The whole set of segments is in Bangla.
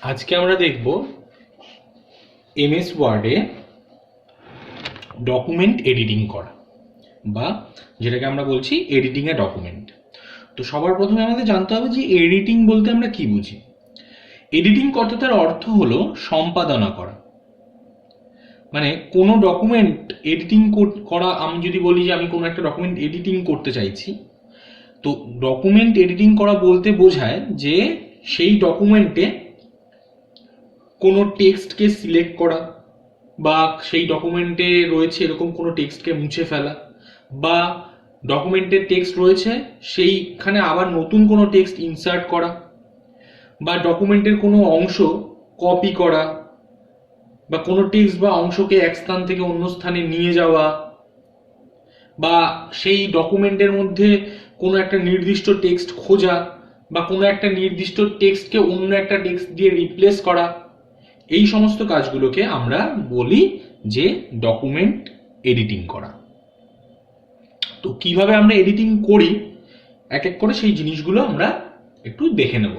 আজকে আমরা দেখব এমএস ওয়ার্ডে ডকুমেন্ট এডিটিং করা, বা যেটাকে আমরা বলছি এডিটিং এ ডকুমেন্ট। তো সবার প্রথমে আমাদের জানতে হবে যে এডিটিং বলতে আমরা কি বুঝি। এডিটিং কথাটার অর্থ হলো সম্পাদনা করা, মানে কোনো ডকুমেন্ট এডিটিং করা। আমি যদি বলি যে আমি কোনো একটা ডকুমেন্ট এডিটিং করতে চাইছি, তো ডকুমেন্ট এডিটিং করা বলতে বোঝায় যে সেই ডকুমেন্টে কোনো টেক্সটকে সিলেক্ট করা, বা সেই ডকুমেন্টে রয়েছে এরকম কোনো টেক্সটকে মুছে ফেলা, বা ডকুমেন্টের টেক্সট রয়েছে সেইখানে আবার নতুন কোনো টেক্সট ইনসার্ট করা, বা ডকুমেন্টের কোনো অংশ কপি করা, বা কোনো টেক্সট বা অংশকে এক স্থান থেকে অন্য স্থানে নিয়ে যাওয়া, বা সেই ডকুমেন্টের মধ্যে কোনো একটা নির্দিষ্ট টেক্সট খোঁজা, বা কোনো একটা নির্দিষ্ট টেক্সটকে অন্য একটা টেক্সট দিয়ে রিপ্লেস করা। এই সমস্ত কাজগুলোকে আমরা বলি যে ডকুমেন্ট এডিটিং করা। তো কিভাবে আমরা এডিটিং করি এক এক করে সেই জিনিসগুলো আমরা একটু দেখে নেব।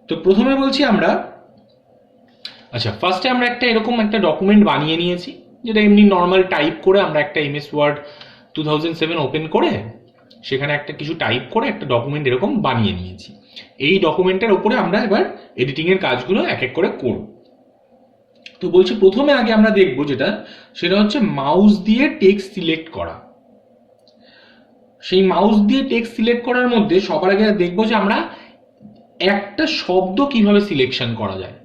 তো প্রথমে বলছি আমরা, আচ্ছা ফার্স্টে আমরা এরকম একটা ডকুমেন্ট বানিয়ে নিয়েছি, যেটা এমনি নর্মাল টাইপ করে আমরা একটা এমএস ওয়ার্ড 2007 ওপেন করে সেখানে একটা কিছু টাইপ করে একটা ডকুমেন্ট এরকম বানিয়ে নিয়েছি। এই ডকুমেন্টের উপরে আমরা এবার এডিটিং এর কাজগুলো এক এক করে করব। তো বলছি প্রথমে আগে আমরা দেখবো সেটা হচ্ছে মাউস দিয়ে টেক্সট সিলেক্ট করা। সেই মাউস দিয়ে টেক্সট সিলেক্ট করার মধ্যে সবার আগে দেখবো যে আমরা একটা শব্দ কিভাবে সিলেকশন করা যায়।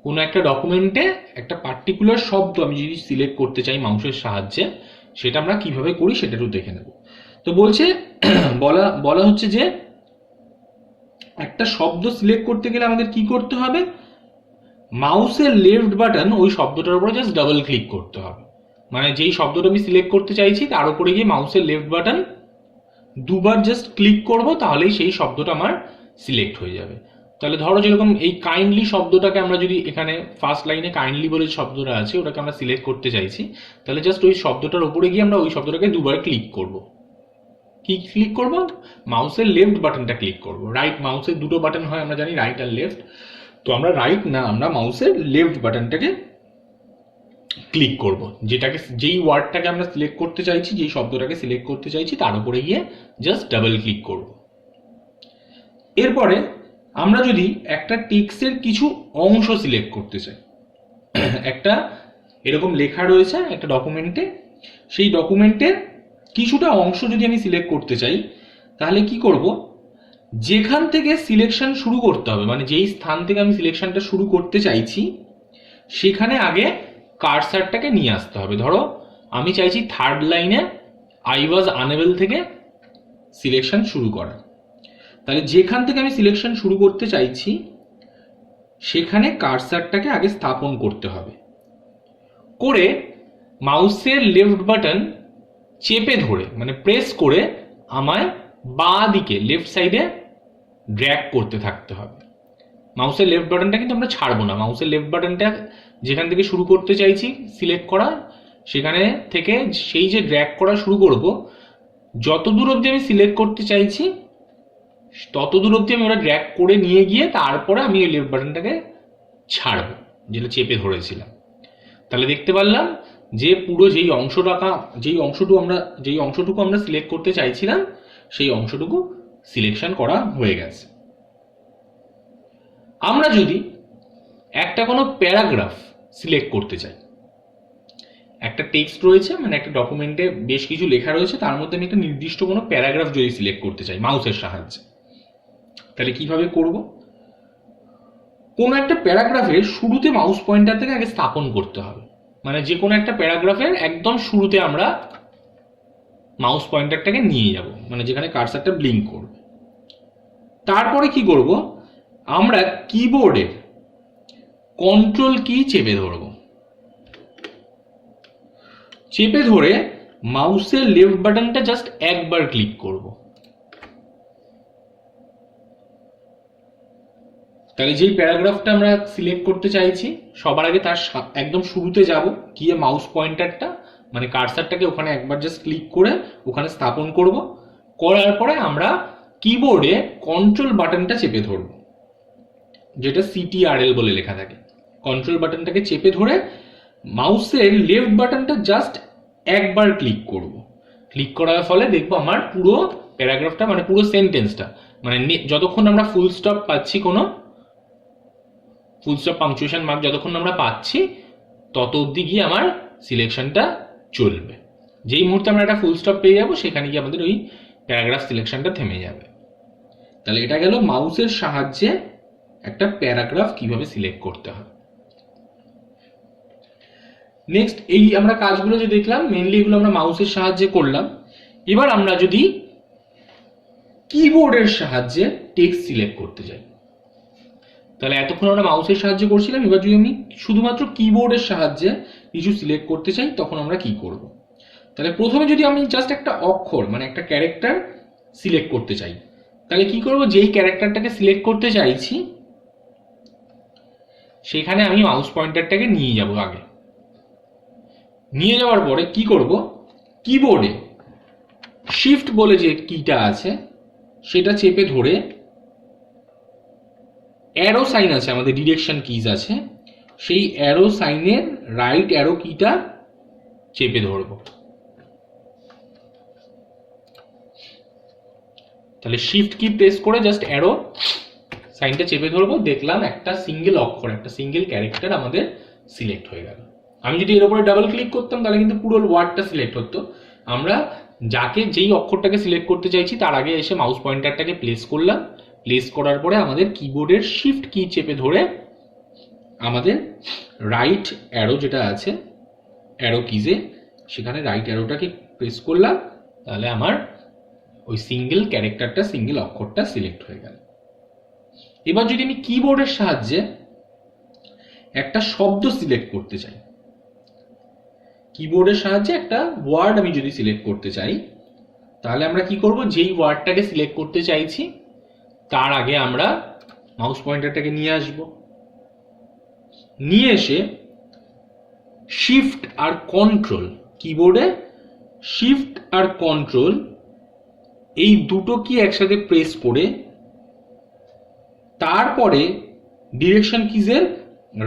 কোনো একটা ডকুমেন্টে একটা পার্টিকুলার শব্দ আমি যদি সিলেক্ট করতে চাই মাউসের সাহায্যে, সেটা আমরা কিভাবে করি সেটা একটু দেখে নেব। তো বলছে বলা হচ্ছে যে একটা শব্দ সিলেক্ট করতে গেলে আমাদের কি করতে হবে, মাউসের লেফট বাটন ওই শব্দটার উপরে জাস্ট ডাবল ক্লিক করতে হবে। মানে যেই শব্দটা আমি সিলেক্ট করতে চাইছি তার উপরে গিয়ে মাউসের লেফট বাটন দুবার জাস্ট ক্লিক করব, তাহলেই সেই শব্দটা আমার সিলেক্ট হয়ে যাবে। তাহলে ধরো যেরকম এই কাইন্ডলি শব্দটাকে আমরা যদি এখানে ফার্স্ট লাইনে কাইন্ডলি বলে শব্দটা আছে ওটাকে আমরা সিলেক্ট করতে চাইছি, তাহলে জাস্ট ওই শব্দটার উপরে গিয়ে আমরা ওই শব্দটাকে দুবার ক্লিক করব। কি ক্লিক করব? মাউসের লেফট বাটনটা ক্লিক করব। রাইট মাউসের দুটো বাটন হয় আমরা জানি, রাইট আর লেফট। তো আমরা রাইট না, আমরা মাউসের লেফট বাটনটাকে ক্লিক করব, যেই ওয়ার্ডটাকে আমরা সিলেক্ট করতে চাইছি, যেই শব্দটাকে সিলেক্ট করতে চাইছি তার উপরে গিয়ে জাস্ট ডাবল ক্লিক করব। এরপরে আমরা যদি একটা টেক্সটের কিছু অংশ সিলেক্ট করতে চাই, একটা এরকম লেখা রয়েছে একটা ডকুমেন্টে, সেই ডকুমেন্টের কিছুটা অংশ যদি আমি সিলেক্ট করতে চাই, তাহলে কি করব, যেখান থেকে সিলেকশন শুরু করতে হবে, মানে যেই স্থান থেকে আমি সিলেকশনটা শুরু করতে চাইছি সেখানে আগে কার্সারটাকে নিয়ে আসতে হবে। ধরো আমি চাইছি থার্ড লাইনে আই ওয়াজ আনএবল থেকে সিলেকশন শুরু করা, তাহলে যেখান থেকে আমি সিলেকশন শুরু করতে চাইছি সেখানে কার্সারটাকে আগে স্থাপন করতে হবে। করে মাউসের লেফট বাটন চেপে ধরে মানে প্রেস করে আমায় বাঁ দিকে লেফট সাইডে ড্র্যাগ করতে থাকতে হবে। মাউসের লেফট বাটনটা কিন্তু আমরা ছাড়বো না। মাউসের লেফট বাটনটা যেখান থেকে শুরু করতে চাইছি সিলেক্ট করা, সেখানে থেকে সেই যে ড্র্যাগ করা শুরু করব, যত দূর অবধি আমি সিলেক্ট করতে চাইছি তত দূর অবধি আমি ওটা ড্র্যাগ করে নিয়ে গিয়ে তারপরে আমি ওই লেফট বাটনটাকে ছাড়বো, যেটা চেপে ধরেছিলাম। তাহলে দেখতে পারলাম যে পুরো যেই অংশটুকু আমরা সিলেক্ট করতে চাইছিলাম সেই অংশটুকু সিলেকশন করা হয়ে গেছে। আমরা যদি একটা কোনো প্যারাগ্রাফ সিলেক্ট করতে চাই, একটা টেক্সট রয়েছে মানে একটা ডকুমেন্টে বেশ কিছু লেখা রয়েছে, তার মধ্যে আমি একটা নির্দিষ্ট কোনো প্যারাগ্রাফ যদি সিলেক্ট করতে চাই মাউসের সাহায্যে, তাহলে কিভাবে করব, কোনো একটা প্যারাগ্রাফের শুরুতে মাউস পয়েন্টার থেকে আগে স্থাপন করতে হবে। মানে যে কোনো একটা প্যারাগ্রাফের একদম শুরুতে আমরা মাউস পয়েন্টারটাকে নিয়ে যাব, মানে যেখানে কার্সারটা ব্লিঙ্ক করবে। তারপরে কি করব, আমরা কিবোর্ডে কন্ট্রোল কি চেপে ধরব, চেপে ধরে মাউসের লেফট বাটনটা জাস্ট একবার ক্লিক করব। তাহলে যেই প্যারাগ্রাফটা আমরা সিলেক্ট করতে চাইছি সবার আগে তার একদম শুরুতে যাব, গিয়ে মাউস পয়েন্টারটা মানে কার্সারটাকে ওখানে একবার জাস্ট ক্লিক করে ওখানে স্থাপন করব। করার পরে আমরা কিবোর্ডে কন্ট্রোল বাটনটা চেপে ধরবো, যেটা CTRL বলে লেখা থাকে। কন্ট্রোল বাটনটাকে চেপে ধরে মাউসের লেফট বাটনটা জাস্ট একবার ক্লিক করব। ক্লিক করার ফলে দেখবো আমার পুরো প্যারাগ্রাফটা, মানে পুরো সেন্টেন্সটা, মানে যতক্ষণ আমরা ফুল স্টপ পাচ্ছি, কোনো ফুল স্টপ পাংচুয়েশন মার্ক যতক্ষণ আমরা পাচ্ছি, তত অবধি গিয়ে আমার সিলেকশনটা চলবে। যেই মুহূর্তে আমরা একটা ফুল স্টপ পেয়ে যাবো, সেখানে গিয়ে আমাদের ওই প্যারাগ্রাফ সিলেকশনটা থেমে যাবে। তাহলে এটা গেল মাউসের সাহায্যে একটা প্যারাগ্রাফ কিভাবে সিলেক্ট করতে হয়। নেক্সট, এই আমরা কাজগুলো যে দেখলাম, মেনলি এগুলো আমরা মাউসের সাহায্যে করলাম। এবার আমরা যদি কিবোর্ডের সাহায্যে টেক্সট সিলেক্ট করতে যাই, তাহলে এতক্ষণ আমরা মাউসের সাহায্যে করছিলাম, এবার যদি আমি শুধুমাত্র কিবোর্ডের সাহায্যে কিছু সিলেক্ট করতে চাই, তখন আমরা কি করব? তাহলে প্রথমে যদি আমি জাস্ট একটা অক্ষর, মানে একটা ক্যারেক্টার সিলেক্ট করতে চাই, তাহলে কি করব? যেই ক্যারেক্টারটাকে সিলেক্ট করতে চাইছি, সেখানে আমি মাউস পয়েন্টারটাকে নিয়ে যাব। আগে নিয়ে যাওয়ার পরে কি করব? কিবোর্ডে শিফট বলে যে কিটা আছে, সেটা চেপে ধরে, অ্যারো সাইন আছে, আমাদের ডিরেকশন কিজ আছে, সেই অ্যারো সাইনের রাইট অ্যারো কিটা চেপে ধরব। তাহলে শিফট কি প্রেস করে জাস্ট অ্যারো সাইনটা চেপে ধরবো, দেখলাম একটা সিঙ্গেল অক্ষর, একটা সিঙ্গেল ক্যারেক্টার আমাদের সিলেক্ট হয়ে গেল। আমি যদি এর উপরে ডাবল ক্লিক করতাম, তাহলে কিন্তু পুরো ওয়ার্ডটা সিলেক্ট হতো। আমরা যেই অক্ষরটাকে সিলেক্ট করতে চাইছি, তার আগে এসে মাউস পয়েন্টারটাকে প্লেস করলাম। প্লেস করার পরে আমাদের কিবোর্ডের শিফট কি চেপে ধরে আমাদের রাইট অ্যারো যেটা আছে, অ্যারো কিজে, সেখানে রাইট অ্যারোটাকে প্রেস করলাম, তাহলে আমার ওই সিঙ্গেল ক্যারেক্টারটা, সিঙ্গেল অক্ষরটা সিলেক্ট হয়ে গেল। এবার যদি আমি কিবোর্ডের সাহায্যে একটা শব্দ সিলেক্ট করতে চাই, কিবোর্ডের সাহায্যে একটা ওয়ার্ড আমি যদি সিলেক্ট করতে চাই, তাহলে আমরা কি করব? যেই ওয়ার্ডটাকে সিলেক্ট করতে চাইছি, তার আগে আমরা মাউস পয়েন্টারটাকে নিয়ে আসব। নিয়ে এসে শিফট আর কন্ট্রোল, কিবোর্ডে শিফট আর কন্ট্রোল এই দুটো কি একসাথে প্রেস করে, তারপরে ডিরেকশন কিজের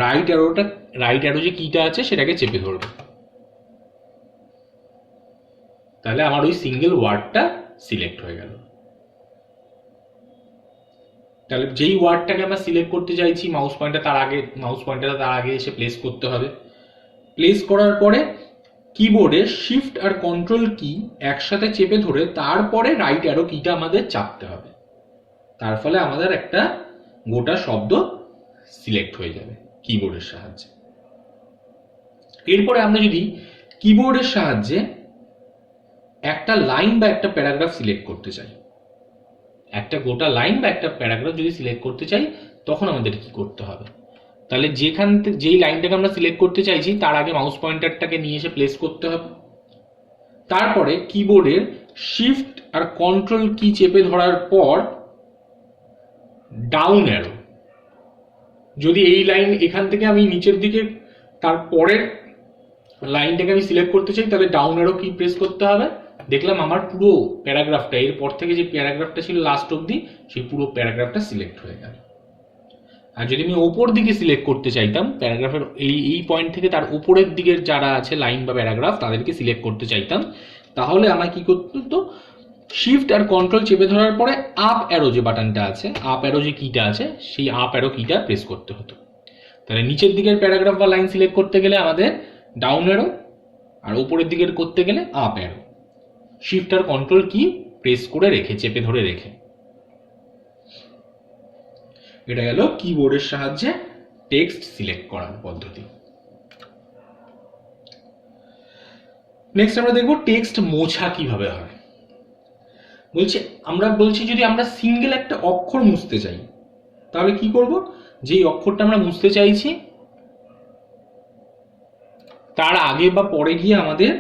রাইট অ্যারো যে কিটা আছে, সেটাকে চেপে ধরবো। তাহলে আমার ওই সিঙ্গেল ওয়ার্ডটা সিলেক্ট হয়ে গেল। তাহলে যেই ওয়ার্ডটাকে আমরা সিলেক্ট করতে চাইছি, মাউস পয়েন্টারটা তার আগে এসে প্লেস করতে হবে। প্লেস করার পরে কিবোর্ডে শিফট আর কন্ট্রোল কি একসাথে চেপে ধরে, তারপরে রাইট অ্যারো কিটা আমাদের চাপতে হবে। তার ফলে আমাদের একটা গোটা শব্দ সিলেক্ট হয়ে যাবে কিবোর্ডের সাহায্যে। এরপরে আমরা যদি কিবোর্ডের সাহায্যে একটা লাইন বা একটা প্যারাগ্রাফ সিলেক্ট করতে চাই, একটা গোটা লাইন বা একটা প্যারাগ্রাফ যদি সিলেক্ট করতে চাই, তখন আমাদের কি করতে হবে? তাহলে যেই লাইনটাকে আমরা সিলেক্ট করতে চাইছি, তার আগে মাউস পয়েন্টারটাকে নিয়ে এসে প্লেস করতে হবে। তারপরে কিবোর্ডের শিফট আর কন্ট্রোল কি চেপে ধরার পর ডাউন অ্যারো, যদি এই লাইন এখান থেকে আমি নিচের দিকে তারপরের লাইনটাকে আমি সিলেক্ট করতে চাই, তাহলে ডাউন অ্যারো কি প্রেস করতে হবে। দেখলাম আমার পুরো প্যারাগ্রাফটা, এরপর থেকে যে প্যারাগ্রাফটা ছিল লাস্ট অবধি, সেই পুরো প্যারাগ্রাফটা সিলেক্ট হয়ে গেল। আর যদি আমি ওপর দিকে সিলেক্ট করতে চাইতাম, প্যারাগ্রাফের এই পয়েন্ট থেকে তার উপরের দিকের যারা আছে লাইন বা প্যারাগ্রাফ, তাদেরকে সিলেক্ট করতে চাইতাম, তাহলে আমায় কি করতে হতো? শিফট আর কন্ট্রোল চেপে ধরার পরে আপ অ্যারো যে বাটনটা আছে, আপ অ্যারো যে কিটা আছে, সেই আপ অ্যারো কিটা প্রেস করতে হতো। তাহলে নিচের দিকের প্যারাগ্রাফ বা লাইন সিলেক্ট করতে গেলে আমাদের ডাউন অ্যারো, আর উপরের দিকের করতে গেলে আপ অ্যারো। শিফট আর কন্ট্রোল কি প্রেস করে রেখে, চেপে ধরে রেখে। এটা গেল কিবোর্ডের সাহায্যে টেক্সট সিলেক্ট করার পদ্ধতি। নেক্সট আমরা দেখব টেক্সট মোছা কিভাবে হয়। আমরা বলছি যদি আমরা সিঙ্গেল একটা অক্ষর মুছতে চাই, তাহলে কি করব? যেই অক্ষরটা আমরা মুছতে চাইছি, তার আগে বা পরে গিয়ে আমাদের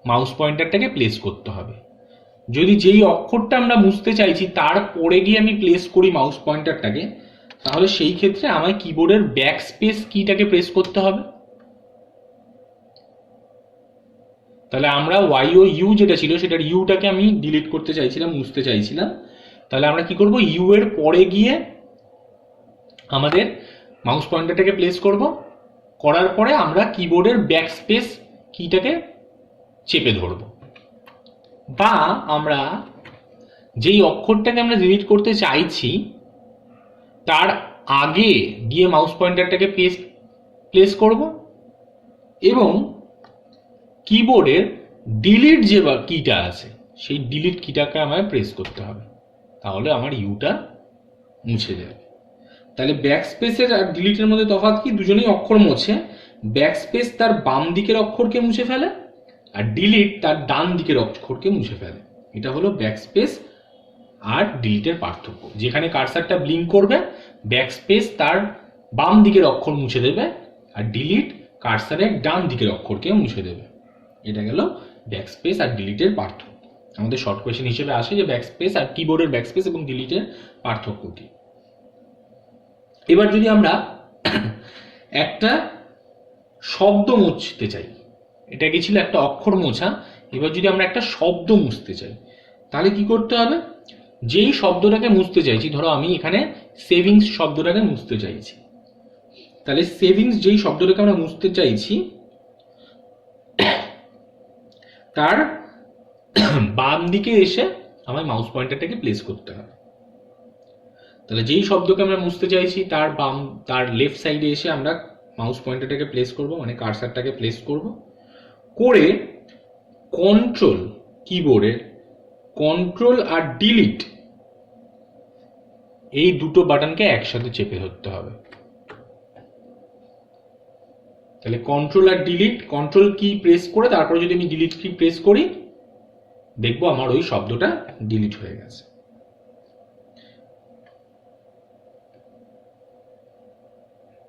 মাউস পয়েন্টারটাকে প্লেস করতে হবে। যদি যেই অক্ষরটা আমরা মুছতে চাইছি তার পরে গিয়ে আমি প্লেস করি মাউস পয়েন্টারটাকে, তাহলে সেই ক্ষেত্রে আমায় কিবোর্ডের ব্যাক স্পেস কিটাকে প্রেস করতে হবে। তাহলে আমরা ওয়াই ও ইউ যেটা ছিল সেটার ইউটাকে আমি ডিলিট করতে চাইছিলাম, মুছতে চাইছিলাম। তাহলে আমরা কি করব, ইউ এর পরে গিয়ে আমাদের মাউস পয়েন্টারটাকে প্লেস করব, করার পরে আমরা কিবোর্ডের ব্যাক স্পেস কিটাকে চেপে ধরব। বা আমরা যেই অক্ষরটাকে আমরা ডিলিট করতে চাইছি তার আগে গিয়ে মাউস পয়েন্টারটাকে প্লেস করব এবং কিবোর্ডের ডিলিট যে কিটা আছে সেই ডিলিট কিটাকে আমায় প্রেস করতে হবে, তাহলে আমার ইউটা মুছে যাবে। তাহলে ব্যাক স্পেসের আর ডিলিটের মধ্যে তফাৎ কি, দুজনেই অক্ষর মোছে। ব্যাক স্পেস তার বাম দিকের অক্ষরকে মুছে ফেলে আর ডিলিট তার ডান দিকের অক্ষরকে মুছে ফেলে। এটা হলো ব্যাক স্পেস আর ডিলিটের পার্থক্য। যেখানে কার্সারটা ব্লিঙ্ক করবে ব্যাক স্পেস তার বাম দিকের অক্ষর মুছে দেবে আর ডিলিট কার্সারের ডান দিকের অক্ষরকে মুছে দেবে। এটা গেল ব্যাক স্পেস আর ডিলিটের পার্থক্য। আমাদের শর্ট কোয়েশ্চেন হিসেবে আসে যে ব্যাক স্পেস আর কিবোর্ডের ব্যাক স্পেস এবং ডিলিটের পার্থক্য কি। এবার যদি আমরা একটা শব্দ মুছতে চাই, এটা কি ছিল একটা অক্ষর মোছা, এবার যদি আমরা একটা শব্দ মুছতে চাই তাহলে কি করতে হবে, যেই শব্দটাকে মুছতে চাইছি, ধরো আমি এখানে সেভিংস শব্দটাকে মুছতে চাইছি, তাহলে সেভিংস যেই শব্দটাকে আমরা মুছতে চাইছি তার বাম দিকে এসে আমার মাউস পয়েন্টারটাকে প্লেস করতে হবে। তাহলে যেই শব্দকে আমরা মুছতে চাইছি তার লেফট সাইডে এসে আমরা মাউস পয়েন্টারটাকে প্লেস করব, মানে কার্সারটাকে প্লেস করব, করে কন্ট্রোল, কিবোর্ডের কন্ট্রোল আর ডিলিট এই দুটো বাটনকে একসাথে চেপে ধরতে হবে। তাহলে কন্ট্রোল আর ডিলিট, কন্ট্রোল কি প্রেস করে তারপরে যদি আমি ডিলিট কি প্রেস করি দেখবো আমার ওই শব্দটা ডিলিট হয়ে গেছে।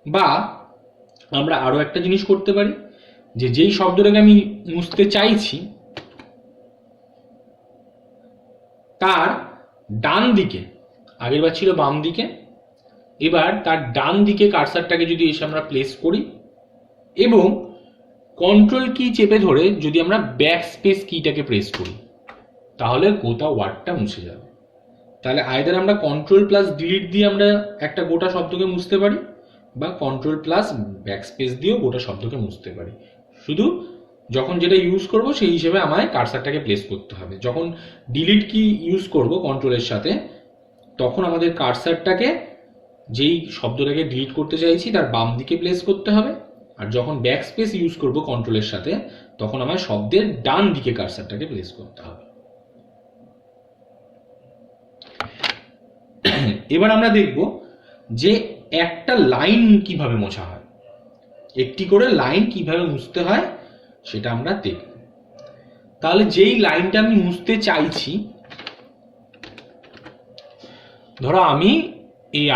বা আমরা আরো একটা জিনিস করতে পারি, যে যেই শব্দটাকে আমি মুছতে চাইছি তার ডান দিকে, আগের বার ছিল বাম দিকে, এবার তার ডান দিকে কার্সারটাকে যদি এসে আমরা প্লেস করি এবং কন্ট্রোল কি চেপে ধরে যদি আমরা ব্যাক স্পেস কিটাকে প্রেস করি তাহলে গোটা ওয়ার্ডটা মুছে যাবে। তাহলে আইদার আমরা কন্ট্রোল প্লাস ডিলিট দিয়ে আমরা একটা গোটা শব্দকে মুছতে পারি বা কন্ট্রোল প্লাস ব্যাক স্পেস দিয়েও গোটা শব্দকে মুছতে পারি। শুধু যখন যেটা ইউজ করব সেই হিসেবে আমায় কার্সারটাকে প্লেস করতে হবে। যখন ডিলিট কি ইউজ করব কন্ট্রোলের সাথে তখন আমাদের কার্সারটাকে যেই শব্দটাকে ডিলিট করতে চাইছি তার বাম দিকে প্লেস করতে হবে, আর যখন ব্যাক স্পেস ইউজ করব কন্ট্রোলের সাথে তখন আমায় শব্দের ডান দিকে কার্সারটাকে প্লেস করতে হবে। এবার আমরা দেখব যে একটা লাইন কিভাবে মোছা হয়, একটি করে লাইন কিভাবে মুছতে হয় সেটা আমরা দেখব। তাহলে যেই লাইনটা আমি মুছতে চাইছি, ধরো আমি এই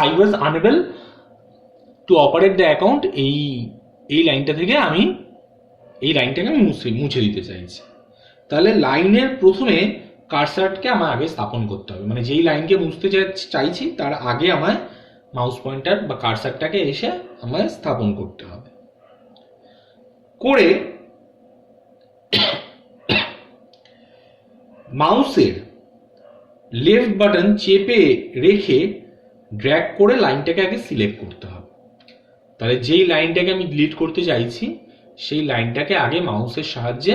I was unable to operate the account এই লাইনটা থেকে আমি এই লাইনটাকে আমি মুছে দিতে চাইছি। তাহলে লাইনের প্রথমে কার্সারকে আমার আগে স্থাপন করতে হবে, মানে যেই লাইনকে মুছতে চাইছি তার আগে আমায় মাউস পয়েন্টার বা কার্সারটাকে এসে আমায় স্থাপন করতে হবে। করে মাউসের লেফট বাটন চেপে রেখে ড্র্যাগ করে লাইনটাকে আগে সিলেক্ট করতে হবে। তাহলে যেই লাইনটাকে আমি ডিলিট করতে চাইছি সেই লাইনটাকে আগে মাউসের সাহায্যে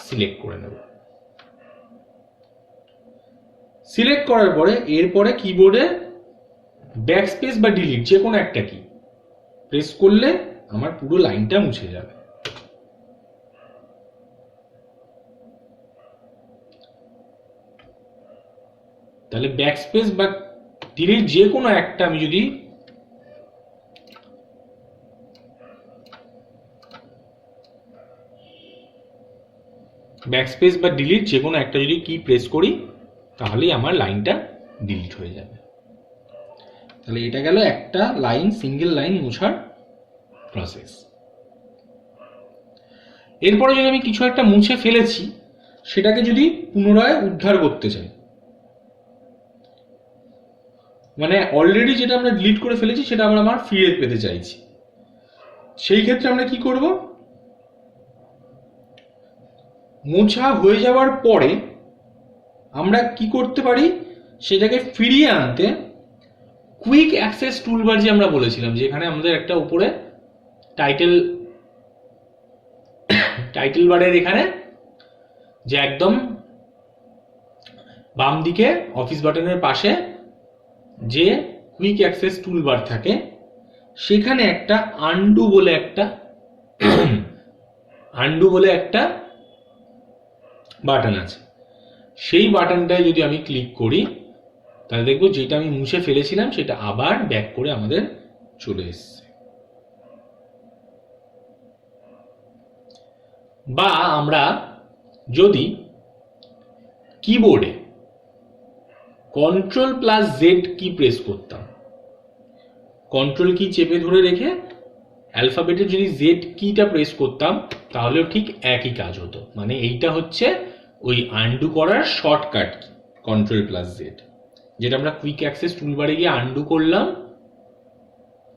সিলেক্ট করে নেব। সিলেক্ট করার পরে এরপরে কিবোর্ডে ব্যাক স্পেস বা ডিলিট যে কোনো একটা কি প্রেস করলে আমার পুরো লাইনটা মুছে যাবে। তাহলে ব্যাক স্পেস বা ডিলিট যে কোনো একটা আমি যদি ব্যাকস্পেস বা ডিলিট যে কোনো একটা যদি কি প্রেস করি তাহলেই আমার লাইনটা ডিলিট হয়ে যাবে। তাহলে এটা গেল একটা লাইন, সিঙ্গেল লাইন মোছার প্রসেস। এরপরে যদি আমি কিছু একটা মুছে ফেলেছি সেটাকে যদি পুনরায় উদ্ধার করতে চাই, মানে অলরেডি যেটা আমরা ডিলিট করে ফেলেছি সেটা আবার আমার ফিরে পেতে চাইছি, সেই ক্ষেত্রে আমরা কি করব, মোছা হয়ে যাওয়ার পরে আমরা কি করতে পারি, সেটাকে ফিরিয়ে আনতে কুইক অ্যাক্সেস টুলবার যে আমরা বলেছিলাম, যেখানে আমাদের একটা উপরে টাইটেল বারের এখানে যে একদম বাম দিকে অফিস বাটনের পাশে যে কুইক অ্যাক্সেস টুলবার থাকে, সেখানে একটা আন্ডু বলে একটা বাটন আছে। সেই বাটনটায় যদি আমি ক্লিক করি, তাহলে দেখবো যেটা আমি মুছে ফেলেছিলাম সেটা আবার ব্যাক করে আমাদের চলে এসছে। বা আমরা যদি কিবোর্ডে Ctrl+Z কি প্রেস করতাম, কন্ট্রোল কি চেপে ধরে রেখে অ্যালফাবেটের যদি জেড কিটা প্রেস করতাম, তাহলেও ঠিক একই কাজ হতো। মানে এইটা হচ্ছে ওই আন্ডু করার শর্টকাট কি, Ctrl+Z, যেটা আমরা কুইক অ্যাক্সেস টুলবারে গিয়ে আন্ডু করলাম,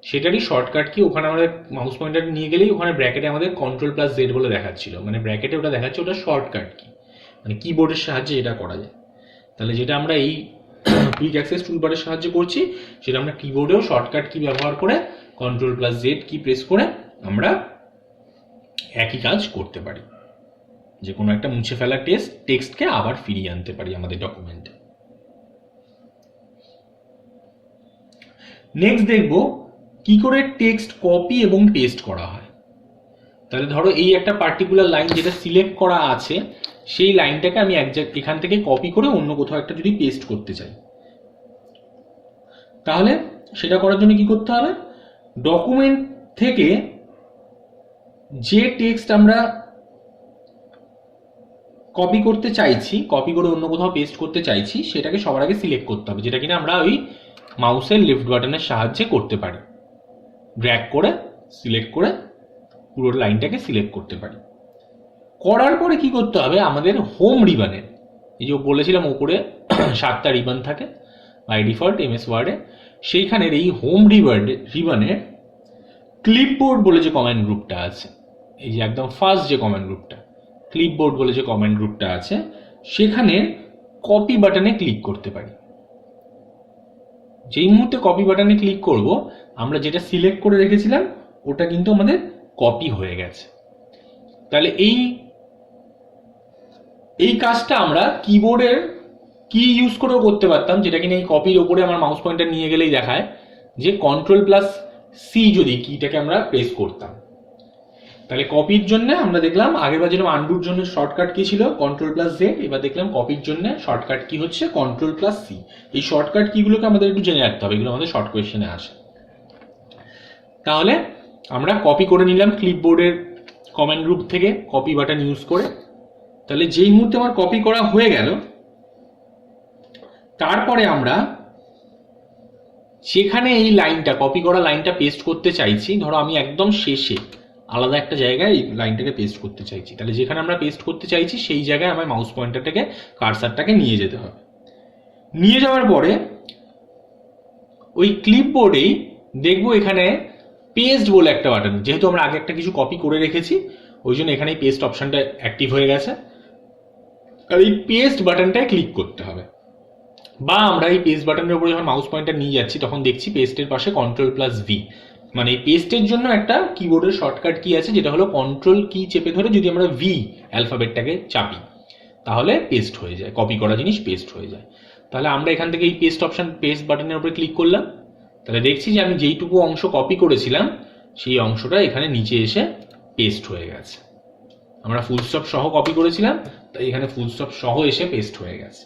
সেটারই শর্টকাট কি। ওখানে আমাদের মাউস পয়েন্টার নিয়ে গেলেই ওখানে ব্র্যাকেটে আমাদের Ctrl+Z বলে দেখাচ্ছিল, মানে ব্র্যাকেটে ওটা দেখাচ্ছে ওটা শর্টকাট কি, মানে কিবোর্ডের সাহায্যে এটা করা যায়। তাহলে যেটা আমরা এই কুইক অ্যাক্সেস টুলবারের সাহায্যে করছি, সেটা আমরা কিবোর্ডেও শর্টকাট কি ব্যবহার করে Ctrl+Z কি প্রেস করে আমরা একই কাজ করতে পারি, যে কোনো একটা মুছে ফেলা টেক্সটকে আবার ফিরিয়ে আনতে পারি আমাদের ডকুমেন্টে। নেক্সট দেখব কি করে টেক্সট কপি এবং পেস্ট করা হয়। তাহলে ধরো এই একটা পার্টিকুলার লাইন যেটা সিলেক্ট করা আছে, সেই লাইনটাকে আমি এখান থেকে কপি করে অন্য কোথাও একটা যদি পেস্ট করতে চাই, তাহলে সেটা করার জন্য কি করতে হবে, ডকুমেন্ট থেকে যে টেক্সট আমরা কপি করতে চাইছি, কপি করে অন্য কোথাও পেস্ট করতে চাইছি, সেটাকে সবার আগে সিলেক্ট করতে হবে, যেটা কিনা আমরা ওই মাউসের লেফট বাটনের সাহায্যে করতে পারি। ড্র্যাগ করে সিলেক্ট করে পুরো লাইনটাকে সিলেক্ট করতে পারি। করার পরে কি করতে হবে, আমাদের হোম রিবানের, এই যে বলেছিলাম উপরে 7টা রিবান থাকে বাই ডিফল্ট এমএস ওয়ার্ডে, সেইখানের এই হোম রিবানের ক্লিপবোর্ড বলে যে কমান্ড গ্রুপটা আছে, এই যে একদম ফার্স্ট যে কমান্ড গ্রুপটা, ক্লিপবোর্ড বলে যে কমান্ড গ্রুপটা আছে, সেখানে কপি বাটনে ক্লিক করতে পারি। যেই মুহূর্তে কপি বাটনে ক্লিক করব, আমরা যেটা সিলেক্ট করে রেখেছিলাম ওটা কিন্তু আমাদের কপি হয়ে গেছে। তাহলে এই কাজটা আমরা কিবোর্ডের কি ইউজ করেও করতে পারতাম, যেটা কিনা এই কপির ওপরে আমার মাউস পয়েন্টার নিয়ে গেলেই দেখায় যে Ctrl+C যদি কিটাকে আমরা প্রেস করতাম। তাহলে কপির জন্য আমরা দেখলাম আগেরবার যেরকম আন্ডুর জন্য শর্টকাট কি ছিল Ctrl+Z, এবার দেখলাম কপির জন্য শর্টকাট কি হচ্ছে Ctrl+C। এই শর্টকাট কিগুলোকে আমাদের একটু জেনে রাখতে হবে, এগুলো আমাদের শর্ট কোয়েশ্চেনে আসে। তাহলে আমরা কপি করে নিলাম ক্লিপবোর্ডের কমান্ড গ্রুপ থেকে কপি বাটন ইউজ করে। তাহলে যেই মুহূর্তে আমার কপি করা হয়ে গেল, তারপরে আমরা যেখানে এই লাইনটা কপি করা লাইনটা পেস্ট করতে চাইছি, ধরো আমি একদম শেষে আলাদা একটা জায়গায় এই লাইনটাকে পেস্ট করতে চাইছি, তাহলে যেখানে আমরা পেস্ট করতে চাইছি সেই জায়গায় আমার মাউস পয়েন্টারটাকে কার্সারটাকে নিয়ে যেতে হবে। নিয়ে যাওয়ার পরে ওই ক্লিপবোর্ডেই দেখবো এখানে পেস্ট বলে একটা বাটন, যেহেতু আমরা আগে একটা কিছু কপি করে রেখেছি ওই জন্য এখানে পেস্ট অপশনটা অ্যাক্টিভ হয়ে গেছে, আর এই পেস্ট বাটনটায় ক্লিক করতে হবে। বা আমরা এই পেস্ট বাটনের উপরে যখন মাউস পয়েন্টার নিয়ে যাচ্ছি তখন দেখছি পেস্টের পাশে Ctrl+V, মানে এই পেস্টের জন্য একটা কিবোর্ডের শর্টকাট কি আছে, যেটা হলো কন্ট্রোল কি চেপে ধরে যদি আমরা V অ্যালফাবেটটাকে চাপি, তাহলে পেস্ট হয়ে যায়, কপি করা জিনিস পেস্ট হয়ে যায়। তাহলে আমরা এখান থেকে এই পেস্ট বাটনের উপরে ক্লিক করলাম, তাহলে দেখছি যে আমি যেইটুকু অংশ কপি করেছিলাম সেই অংশটা এখানে নিচে এসে পেস্ট হয়ে গেছে। আমরা ফুল স্টপ সহ কপি করেছিলাম, তাই এখানে ফুল স্টপ সহ এসে পেস্ট হয়ে গেছে।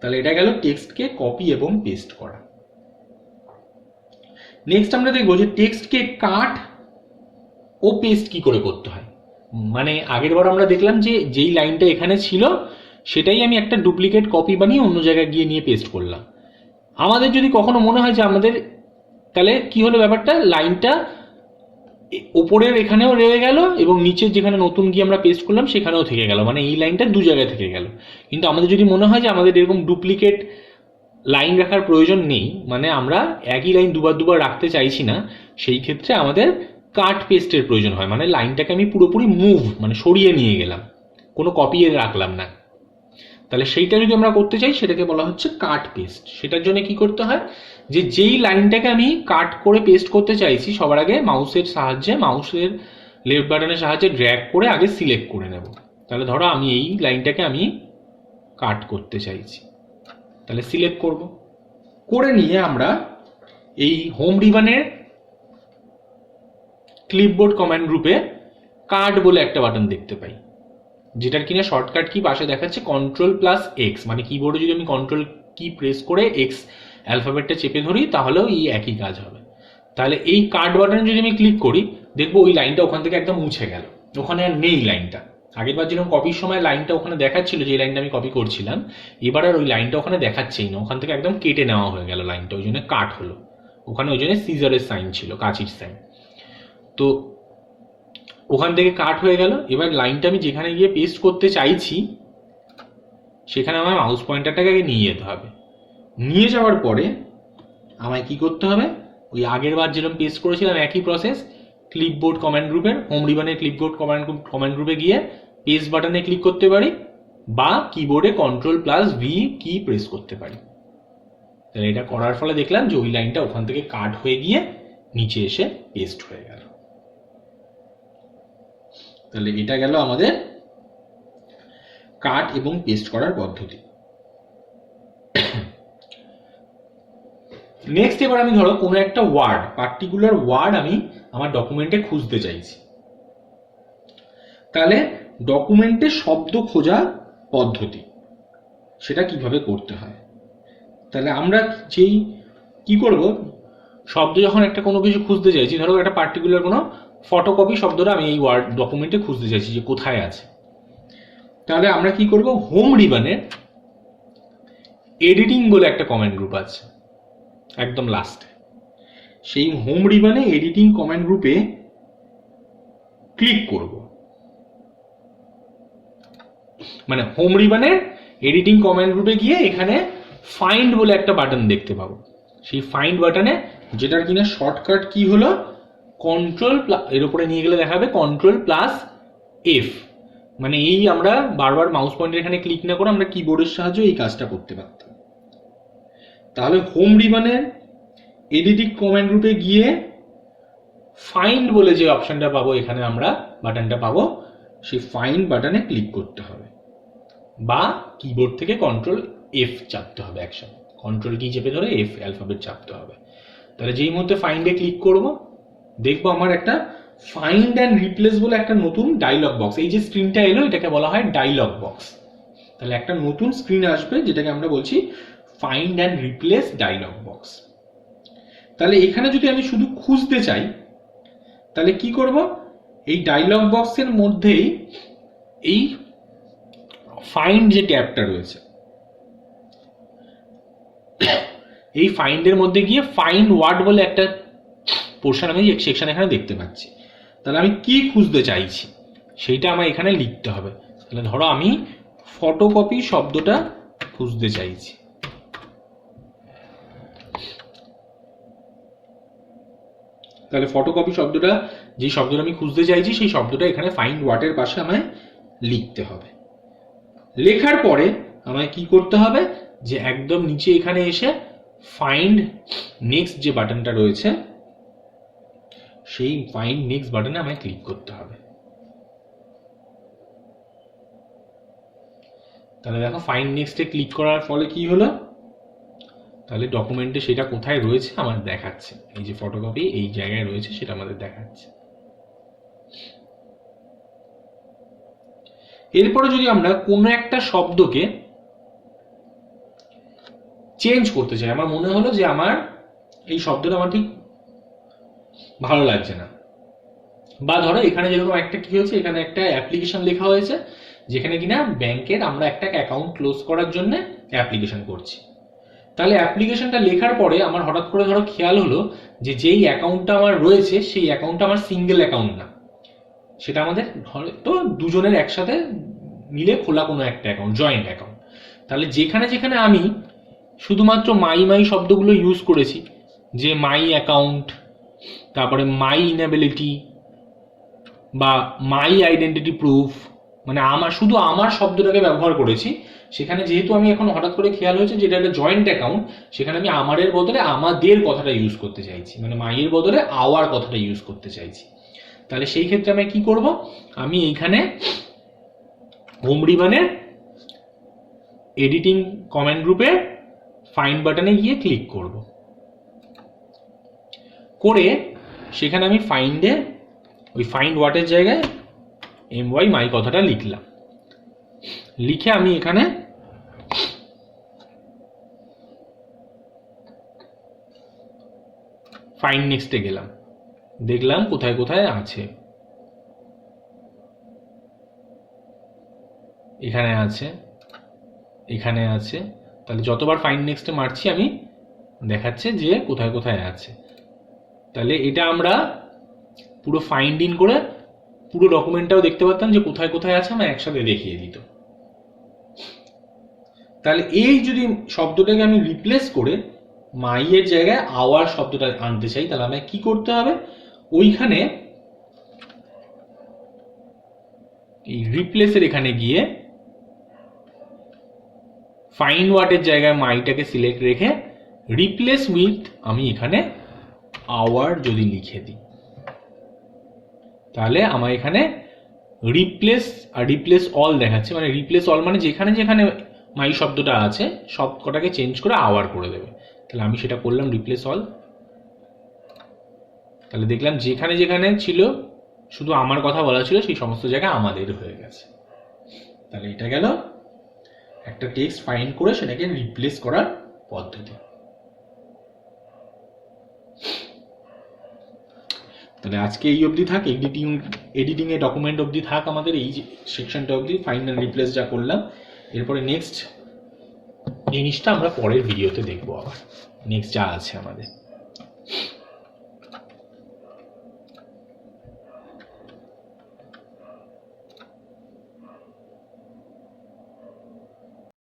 তাহলে এটা গেল টেক্সটকে কপি এবং পেস্ট করা। নেক্সট আমরা দেখবো যে টেক্সটকে কাট ও পেস্ট কি করে করতে হয়। মানে আগের বার আমরা দেখলাম যে যেই লাইনটা এখানে ছিল সেটাই আমি একটা ডুপ্লিকেট কপি বানিয়ে অন্য জায়গায় গিয়ে নিয়ে পেস্ট করলাম। আমাদের যদি কখনো মনে হয় যে আমাদের, তাহলে কি হলো ব্যাপারটা, লাইনটা উপরের এখানেও রয়ে গেল এবং নিচের যেখানে নতুন গিয়ে আমরা পেস্ট করলাম সেখানেও থেকে গেল, মানে এই লাইনটা দু জায়গায় থেকে গেল। কিন্তু আমাদের যদি মনে হয় যে আমাদের এরকম ডুপ্লিকেট লাইন রাখার প্রয়োজন নেই, মানে আমরা একই লাইন দুবার রাখতে চাইছি না, সেই ক্ষেত্রে আমাদের কাট পেস্টের প্রয়োজন হয়, মানে লাইনটাকে আমি পুরোপুরি মুভ মানে সরিয়ে নিয়ে গেলাম, কোনো কপিয়ে রাখলাম না। তাহলে সেইটা যদি আমরা করতে চাই সেটাকে বলা হচ্ছে কাট পেস্ট। সেটার জন্য কি করতে হয়, যে যেই লাইনটাকে আমি কাট করে পেস্ট করতে চাইছি সবার আগে মাউসের সাহায্যে, মাউসের লেফট বাটনের সাহায্যে ড্র্যাগ করে আগে সিলেক্ট করে নেব। তাহলে ধরো আমি এই লাইনটাকে আমি কাট করতে চাইছি, তাহলে সিলেক্ট করব, করে নিয়ে আমরা এই হোম রিবনের ক্লিপবোর্ড কমান্ড গ্রুপে কাট বলে একটা বাটন দেখতে পাই, যেটার কিনা শর্টকাট কি পাশে দেখাচ্ছে Ctrl+X, মানে কিবোর্ডে যদি আমি কন্ট্রোল কি প্রেস করে এক্স অ্যালফাবেটটা চেপে ধরি তাহলেও এই একই কাজ হবে। তাহলে এই কাট বাটনে যদি আমি ক্লিক করি দেখবো ওই লাইনটা ওখান থেকে একদম মুছে গেল, ওখানে আর নেই লাইনটা। আগের বার যেরকম কপির সময় লাইনটা ওখানে দেখাচ্ছিল, যে লাইনটা আমি কপি করছিলাম, এবার আর ওই লাইনটা ওখানে দেখাচ্ছেই না, ওখান থেকে একদম কেটে নেওয়া হয়ে গেল লাইনটা, ওই জন্য কাট হলো। ওখানে ওই জন্য সিজারের সাইন ছিল, কাঁচির সাইন, তো ওখান থেকে কাট হয়ে গেল। এবার লাইনটা আমি যেখানে গিয়ে পেস্ট করতে চাইছি সেখানে আমার মাউস পয়েন্টারটাকে আগে নিয়ে যেতে হবে। নিয়ে যাওয়ার পরে আমায় কি করতে হবে, ওই আগের বার যেরকম পেস্ট করেছিলাম একই প্রসেস, ক্লিপবোর্ড কমান্ড গ্রুপের হোম রিবনের ক্লিপবোর্ড কমান্ড গ্রুপে গিয়ে পেস্ট বাটনে ক্লিক করতে পারি, বা কিবোর্ডে Ctrl+V কি প্রেস করতে পারি। তাহলে এটা করার ফলে দেখলাম যে ওই লাইনটা ওখান থেকে কাট হয়ে গিয়ে নিচে এসে পেস্ট হয়ে গেল। তাহলে এটা গেল আমাদের কাট এবং পেস্ট করার পদ্ধতি। নেক্সট, এবার আমি ধরো কোনো একটা ওয়ার্ড, পার্টিকুলার ওয়ার্ড আমি আমার ডকুমেন্টে খুঁজতে চাইছি, তাহলে ডকুমেন্টে শব্দ খোঁজা পদ্ধতি সেটা কিভাবে করতে হয়। তাহলে আমরা যেই কি করব, শব্দ যখন একটা কোনো কিছু খুঁজতে চাইছি, ধরো একটা পার্টিকুলার কোনো ফটোকপি শব্দটা আমি এই ওয়ার্ড ডকুমেন্টে খুঁজতে চাইছি যে কোথায় আছে, তাহলে আমরা কি করব, হোম রিবনের এডিটিং বলে একটা কমেন্ট গ্রুপ আছে একদম লাস্টে, সেই হোম রিবনে এডিটিং কমেন্ট গ্রুপে ক্লিক করব। মানে হোম রিবনের এডিটিং কমেন্ট গ্রুপে গিয়ে এখানে ফাইন্ড বলে একটা বাটন দেখতে পাবো। সেই ফাইন্ড বাটনে, যেটার কিনা শর্টকাট কি হলো কন্ট্রোল, এর উপরে নিয়ে গেলে দেখাবে Ctrl+F, মানে এই আমরা বারবার মাউস পয়েন্টার এখানে ক্লিক না করে আমরা কিবোর্ডের সাহায্যে এই কাজটা করতে পারতাম। তাহলে হোম রিবনের এডিটিং কমেন্ট গ্রুপে গিয়ে ফাইন্ড বলে যে অপশনটা পাবো, এখানে আমরা বাটনটা পাবো, সেই ফাইন্ড বাটনে ক্লিক করতে হবে, বা কিবোর্ড থেকে Ctrl+F চাপতে হবে একসাথে, কন্ট্রোল কি চেপে ধরে F অ্যালফাবেট চাপতে হবে। তাহলে যেই মুহূর্তে ফাইন্ডে ক্লিক করব দেখবো আমার একটা ফাইন্ড অ্যান্ড রিপ্লেস বলে একটা নতুন ডায়লগ বক্স, এই যে স্ক্রিনটা এলো এটাকে বলা হয় ডায়লগ বক্স। তাহলে একটা নতুন স্ক্রিন আসবে যেটাকে আমরা বলছি find and replace dialogue box. তাহলে এখানে যদি আমি শুধু খুঁজতে চাই তাহলে কি করব, এই ডায়লগ বক্সের মধ্যেই এই ফাইন্ড যে ট্যাবটা রয়েছে, এই ফাইন্ডের মধ্যে গিয়ে ফাইন্ড ওয়ার্ড বলে একটা পোর্শন আমি সেকশন এখানে দেখতে পাচ্ছি। তাহলে আমি কি খুঁজতে চাইছি সেইটা আমার এখানে লিখতে হবে। তাহলে ধরো আমি ফটোকপি শব্দটা খুঁজতে চাইছি, তাহলে ফটোকপি শব্দটা, যে শব্দটা আমি খুঁজতে চাইছি সেই শব্দটা এখানে ফাইন্ড ওয়ার্ডের পাশে আমায় লিখতে হবে। লেখার পরে আমায় কি করতে হবে, যে একদম নিচে এখানে এসে ফাইন্ড নেক্সট যে বাটনটা রয়েছে সেই ফাইন্ড নেক্সট বাটনে আমায় ক্লিক করতে হবে। তাহলে দেখো ফাইন্ড নেক্সটে ক্লিক করার ফলে কি হলো, তাহলে ডকুমেন্টে সেটা কোথায় রয়েছে আমার দেখাচ্ছে, এই যে ফটোকপি এই জায়গায় রয়েছে সেটা আমাদের দেখাচ্ছে। এরপরে যদি আমরা কোনো একটা শব্দকে চেঞ্জ করতে চাই, আমার মনে হলো যে আমার এই শব্দটা আমার ঠিক ভালো লাগছে না, বা ধরো এখানে যেরকম একটা কি হয়েছে, এখানে একটা অ্যাপ্লিকেশন লেখা হয়েছে যেখানে কিনা ব্যাংকের আমরা একটা অ্যাকাউন্ট ক্লোজ করার জন্য অ্যাপ্লিকেশন করছি। তাহলে অ্যাপ্লিকেশনটা লেখার পরে আমার হঠাৎ করে ধরো খেয়াল হলো যে যেই অ্যাকাউন্টটা আমার রয়েছে সেই অ্যাকাউন্টটা আমার সিঙ্গেল অ্যাকাউন্ট না, সেটা আমাদের হয়তো দুজনের একসাথে মিলে খোলা কোনো একটা অ্যাকাউন্ট, জয়েন্ট অ্যাকাউন্ট। তাহলে যেখানে যেখানে আমি শুধুমাত্র মাই শব্দগুলো ইউজ করেছি, যে মাই অ্যাকাউন্ট তারপরে মাই ইনএবিলিটি বা মাই আইডেন্টিটি প্রুফ, মানে শুধু আমার শব্দটাকে ব্যবহার করেছি। সেখানে যেহেতু আমি এখন হঠাৎ করে খেয়াল হয়েছে যে এটা একটা জয়েন্ট অ্যাকাউন্ট, সেখানে আমি আমারের বদলে আমাদের কথাটা ইউজ করতে চাইছি, মানে মাইয়ের বদলে আওয়ার কথাটা ইউজ করতে চাইছি। তাহলে সেই ক্ষেত্রে আমি কি করব, আমি এইখানে হোম রিবনের এডিটিং কমেন্ট গ্রুপে ফাইন্ড বাটনে গিয়ে ক্লিক করব, করে সেখানে আমি ফাইন্ডে ওই ফাইন্ড ওয়াটের জায়গায় my মাই কথাটা লিখলাম। লিখে আমি এখানে ফাইন্ড নেক্সটে গেলাম, দেখলাম কোথায় কোথায় আছে। এখানে আছে, এখানে আছে। তাহলে যতবার ফাইন্ড নেক্সটে মারছি আমি দেখাচ্ছে যে কোথায় কোথায় আছে। তাহলে এটা আমরা পুরো ফাইন্ড ইন করে পুরো ডকুমেন্টটাও দেখতে পারতাম যে কোথায় কোথায় আছে, আমার একসাথে দেখিয়ে দিত। তাহলে এই যদি শব্দটাকে আমি রিপ্লেস করে মাইয়ের জায়গায় আওয়ার শব্দটা আনতে চাই, তাহলে আমায় কি করতে হবে, ওইখানে এই রিপ্লেসের এখানে গিয়ে ফাইন্ড ওয়ার্ডের জায়গায় মাইটাকে সিলেক্ট রেখে রিপ্লেস উইথ আমি এখানে আওয়ার যদি লিখে দিই, তাহলে আমার এখানে রিপ্লেস আর রিপ্লেস অল দেখাচ্ছে। মানে রিপ্লেস অল মানে যেখানে যেখানে মাই শব্দটা আছে সব কটাকে চেঞ্জ করে আওয়ার করে দেবে। তাহলে আমি সেটা করলাম রিপ্লেস অল। তাহলে দেখলাম যেখানে যেখানে ছিল শুধু আমার কথা বলা ছিল সেই সমস্ত জায়গায় আমাদের হয়ে গেছে। তাহলে এটা গেল একটা টেক্সট ফাইন্ড করে সেটাকে রিপ্লেস করার পদ্ধতি। তাহলে আজকে এই অবধি থাক, এডিটিং এ ডকুমেন্ট অবধি থাক, আমাদের এই সেকশনটা অবধি ফাইন্ড এন্ড রিপ্লেস যা করলাম। এরপরে নেক্সট জিনিসটা আমরা পরের ভিডিওতে দেখবো, আবার নেক্সট যা আছে আমাদের।